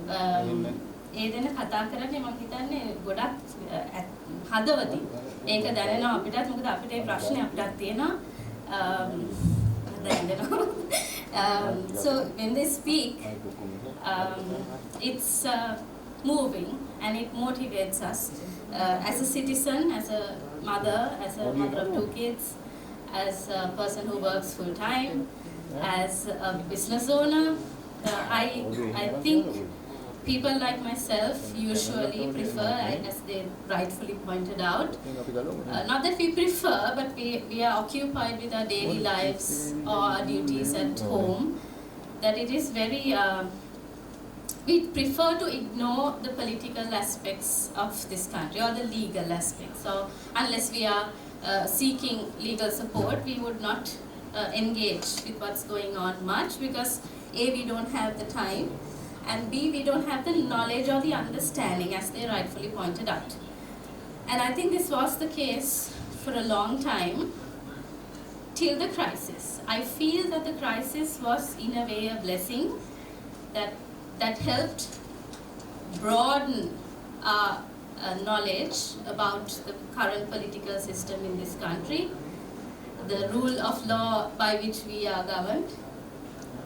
ඒ දෙන කතා කරන්නේ මම හිතන්නේ ගොඩක් හදවතින් ඒක දැනෙනවා අපිටත් මොකද අපිට මේ ප්‍රශ්නේ අපිටත් තියෙනවා so when they speak it's moving and it motivates us as a citizen, as a mother of 2 kids, as a person who works full time, as a business owner. I think people like myself usually prefer, as they rightfully pointed out, not that we prefer, but we are occupied with our daily lives or our duties at home, that it is very, we prefer to ignore the political aspects of this country or the legal aspects. So unless we are seeking legal support, we would not engage with what's going on much because A, we don't have the time, and B, we don't have the knowledge or the understanding, as they rightfully pointed out. And I think this was the case for a long time till the crisis. I feel that the crisis was in a way a blessing that helped broaden our knowledge about the current political system in this country, the rule of law by which we are governed,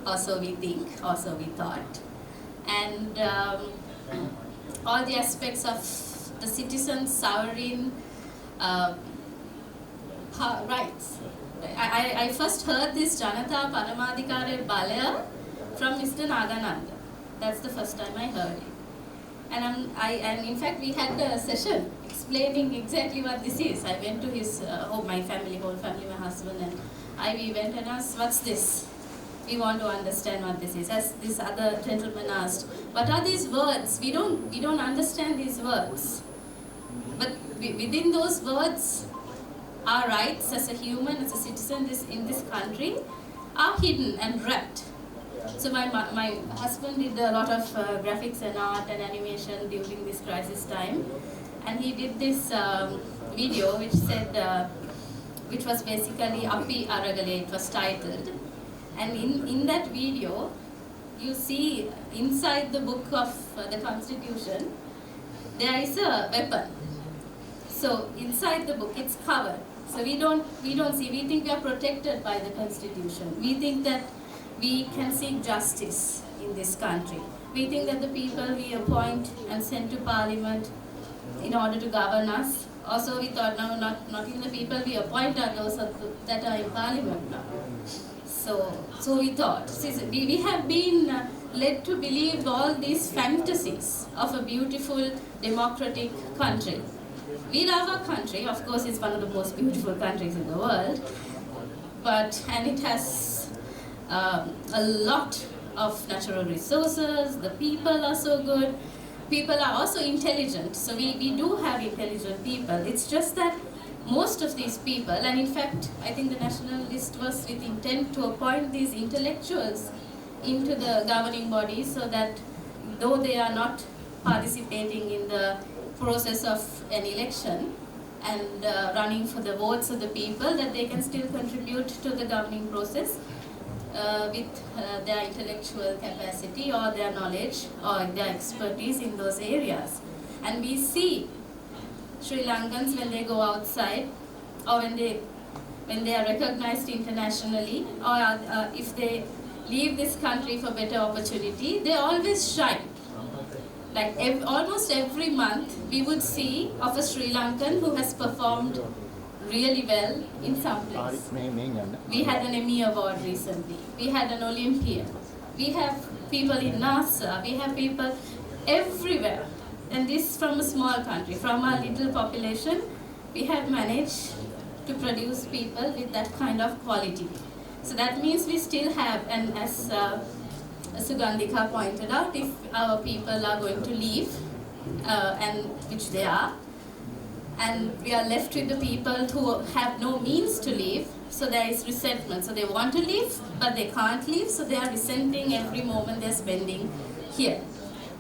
or so we think, or so we thought, and all the aspects of the citizens' sovereign rights. I first heard this Janata Paramadhikare Balaya from Mr. Nagananda. That's the first time I heard it. And in fact we had a session explaining exactly what this is. I went to his whole family, my husband and we went and asked, what's this? We want to understand what this is. As this other gentleman asked, what are these words? We don't understand these words. But within those words, our rights as a human, as a citizen in this country are hidden and wrapped. So my husband did a lot of graphics and art and animation during this crisis time, and he did this video which said, which was basically Appi Aragale, it was titled. And in that video, you see inside the book of the Constitution, there is a weapon. So inside the book, it's covered. So we don't see. We think we are protected by the Constitution. We think that we can seek justice in this country. We think that the people we appoint and send to Parliament in order to govern us. Also, we thought, no, not even the people we appoint are those that are in Parliament now. So we thought, we have been led to believe all these fantasies of a beautiful democratic country. We love our country, of course it's one of the most beautiful countries in the world, and it has a lot of natural resources, the people are so good, people are also intelligent, so we do have intelligent people. It's just that most of these people, and in fact I think the nationalist was with intent to appoint these intellectuals into the governing body so that though they are not participating in the process of an election and running for the votes of the people, that they can still contribute to the governing process with their intellectual capacity or their knowledge or their expertise in those areas. And we see Sri Lankans when they go outside or when they are recognized internationally, or if they leave this country for better opportunity, they always shine. Like almost every month we would see of a Sri Lankan who has performed really well in some place. We had an Emmy Award recently. We had an Olympian. We have people in NASA. We have people everywhere. And this from a small country, from our little population, we have managed to produce people with that kind of quality. So that means we still have, and as Sugandhika pointed out, if our people are going to leave, and which they are, and we are left with the people who have no means to leave, so there is resentment. So they want to leave, but they can't leave, so they are resenting every moment they're spending here.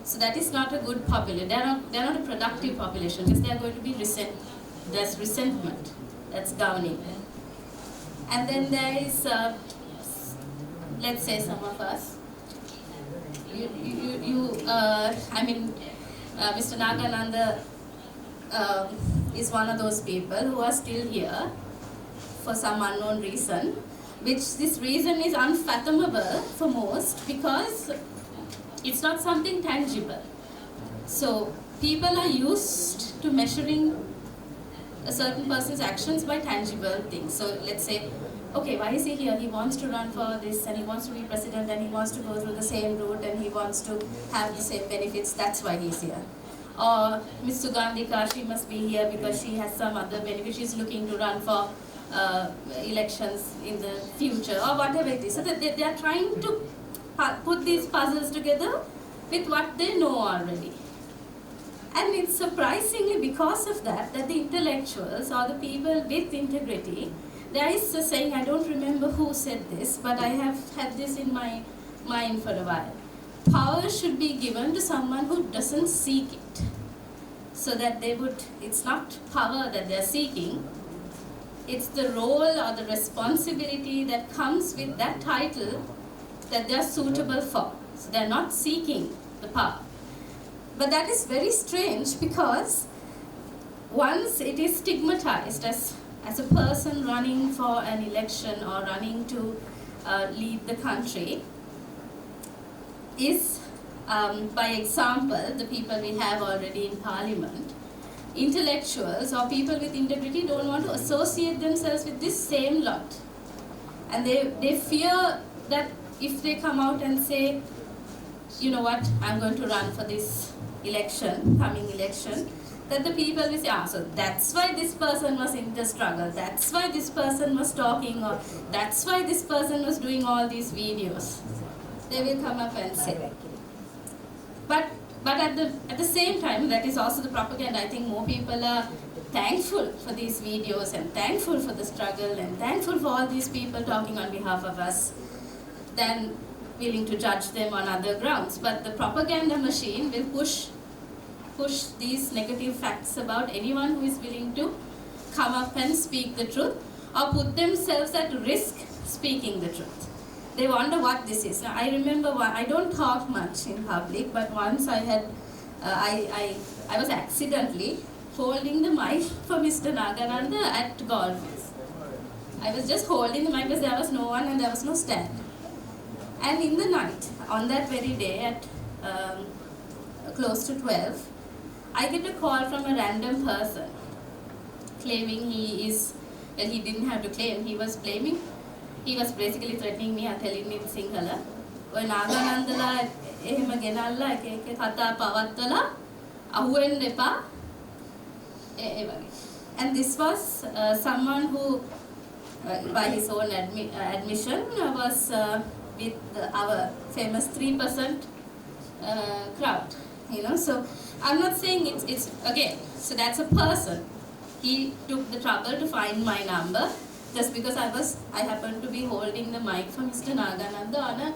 So that is not a good population. They're not a productive population because they are going to be there's resentment that's governing them. And then there is, let's say some of us, you Mr. Nagananda is one of those people who are still here for some unknown reason, which this reason is unfathomable for most because it's not something tangible. So people are used to measuring a certain person's actions by tangible things. So let's say, okay, why is he here? He wants to run for this and he wants to be president and he wants to go through the same route and he wants to have the same benefits. That's why he's here. Or Ms. Sugandhika, she must be here because she has some other benefit. She's looking to run for elections in the future or whatever it is. So that they are trying to put these puzzles together with what they know already. And it's surprisingly because of that the intellectuals or the people with integrity, there is a saying, I don't remember who said this, but I have had this in my mind for a while. Power should be given to someone who doesn't seek it. So that it's not power that they're seeking, it's the role or the responsibility that comes with that title that they're suitable for. So they're not seeking the power. But that is very strange because once it is stigmatized as a person running for an election or running to lead the country, is, by example, the people we have already in parliament, intellectuals or people with integrity don't want to associate themselves with this same lot. And they fear that if they come out and say, you know what, I'm going to run for this coming election, that the people will say, so that's why this person was in the struggle, that's why this person was talking, or that's why this person was doing all these videos. They will come up and say. But at the same time, that is also the propaganda. I think more people are thankful for these videos and thankful for the struggle and thankful for all these people talking on behalf of us than willing to judge them on other grounds. But the propaganda machine will push these negative facts about anyone who is willing to come up and speak the truth or put themselves at risk speaking the truth. They wonder what this is. Now, I remember I don't talk much in public, but once I had, I was accidentally holding the mic for Mr. Nagananda at golf. I was just holding the mic because there was no one and there was no stand. And in the night, on that very day at close to 12, I get a call from a random person claiming he didn't have to claim, he was basically threatening me and telling me in Sinhala, ඔය නාගානන්දලා එහෙම ගෙනල්ලා එක කතා පවත්වලා අහුවෙන්න එපා ඒ වගේ. And this was someone who by his own admission was with our famous 3% crowd, so I'm not saying it's again, so that's a person. He took the trouble to find my number just because I happened to be holding the mic for Mr. Nagananda on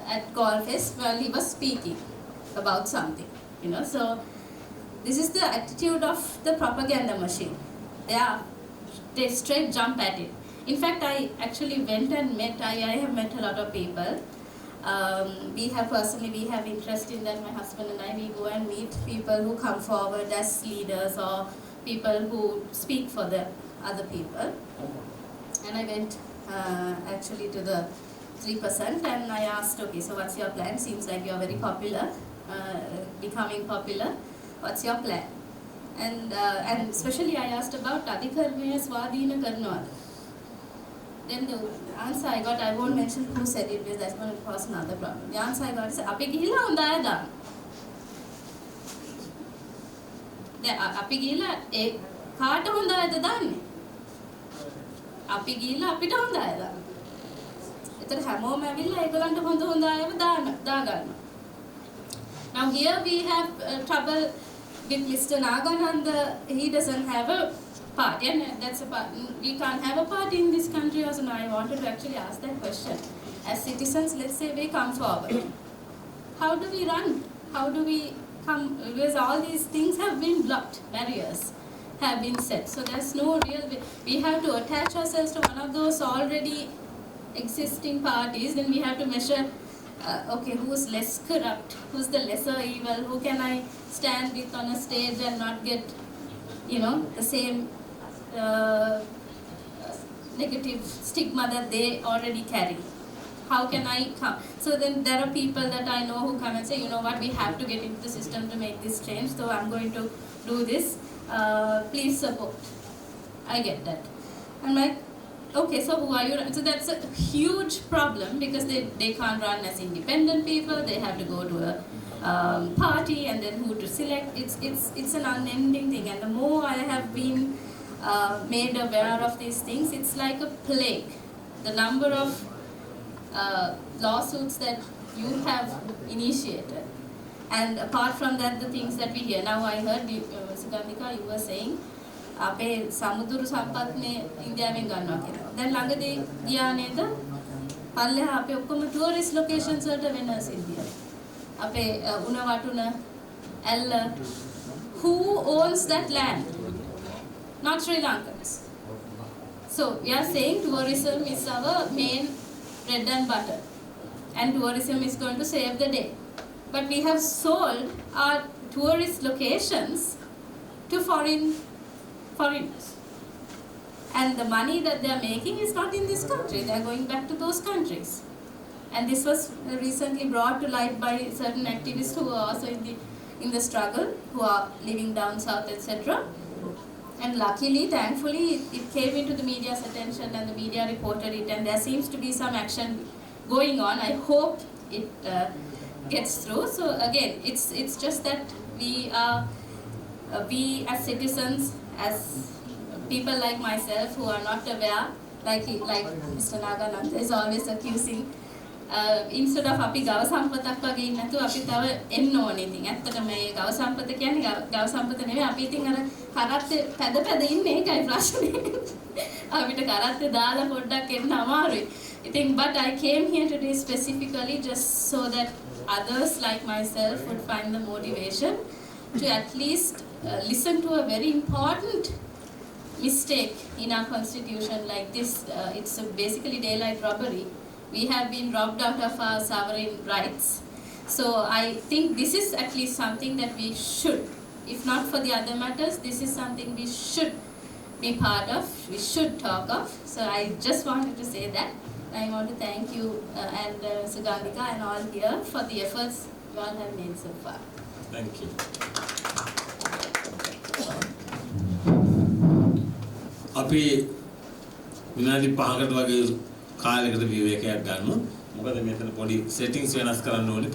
at Golfest while he was speaking about something, so this is the attitude of the propaganda machine. They straight jump at it. In fact, I actually went and I have met a lot of people. We have interest in that, my husband and I, we go and meet people who come forward as leaders or people who speak for the other people. And I went actually to the 3% and I asked, okay, so what's your plan? Seems like you're very popular, becoming popular. What's your plan? And especially I asked about Adhikarmaya Swadhina Karnawada. Then the answer I got, I won't mention who said it because that's going to cause another problem. The answer I got is, අපි ගිහිල්ලා හොඳ අය දාන්න. දැන් අපි ගිහිල්ලා ඒ කාට හොඳ අයද දාන්නේ? අපි ගිහිල්ලා අපිට හොඳ අය දාන්න. ඒතර හැමෝම ඇවිල්ලා ඒගොල්ලන්ට හොඳ අයව දාගන්නවා. Now here we have trouble with Mr. Nagananda. He doesn't have a party, and that's a part. We can't have a party in this country also. Now I wanted to actually ask that question. As citizens, let's say we come forward. How do we run? How do we come? Because all these things have been blocked, barriers have been set. So there's no real way. We have to attach ourselves to one of those already existing parties. Then we have to measure okay, who's less corrupt, who's the lesser evil, who can I stand with on a stage and not get, the same negative stigma that they already carry. How can I come? So then there are people that I know who come and say, you know what, we have to get into the system to make this change, so I'm going to do this. Please support. I get that. I'm like, okay, so who are you? So that's a huge problem because they can't run as independent people. They have to go to a party and then who to select. It's an unending thing. And the more I have been made aware of these things, it's like a plague. The number of lawsuits that you have initiated, and apart from that, the things that we hear. Now I heard Sugandhika, you were saying අපේ සමුදුරු සම්පත්නේ ඉන්දියාවෙන් ගන්නවා කියලා. දැන් ළඟදී ගියා නේද? පල්ලෙහා අපේ ඔක්කොම ටුවරිස්ට් ලොකේෂන්ස් වලට වෙනස් ඉන්දියාවේ. අපේ උණ වටුන ඇල්ල, who owns that land? Not Sri Lankans. So we are saying tourism is our main bread and butter, and tourism is going to save the day. But we have sold our tourist locations to foreigners, and the money that they are making is not in this country. They are going back to those countries, and this was recently brought to light by certain activists who are also in the struggle, who are living down south, etc. And luckily, thankfully, it came into the media's attention, and the media reported it, and there seems to be some action going on. I hope it gets through. So again, it's just that we as citizens, as people like myself who are not aware, like Mr. Nagananda is always accusing, instead of අපි ගව සම්පතක් වගේ ඉන්න නැතුව අපි තව එන්න ඕනේ. ඉතින් ඇත්තටම මේ ගව සම්පත කියන්නේ ගව සම්පත නෙවෙයි. අපි ඉතින් අර කරත්තේ පැද ඉන්නේ, ඒකයි ප්‍රශ්නේ. අපිට කරත්තේ දාලා පොඩ්ඩක් එන්න අමාරුයි. ඉතින් but I came here today specifically just so that others like myself would find the motivation to at least listen to a very important mistake in our constitution like this. It's basically daylight robbery. We have been robbed out of our sovereign rights. So I think this is at least something that we should, if not for the other matters, this is something we should be part of, we should talk of. So I just wanted to say that. I want to thank you and Sugandhika and all here for the efforts you all have made so far. Thank you. අපි විනාඩි 5කට වගේ කාලයකට විවේකයක් ගන්නවා. මොකද මෙතන පොඩි settings වෙනස් කරන්න ඕනේ.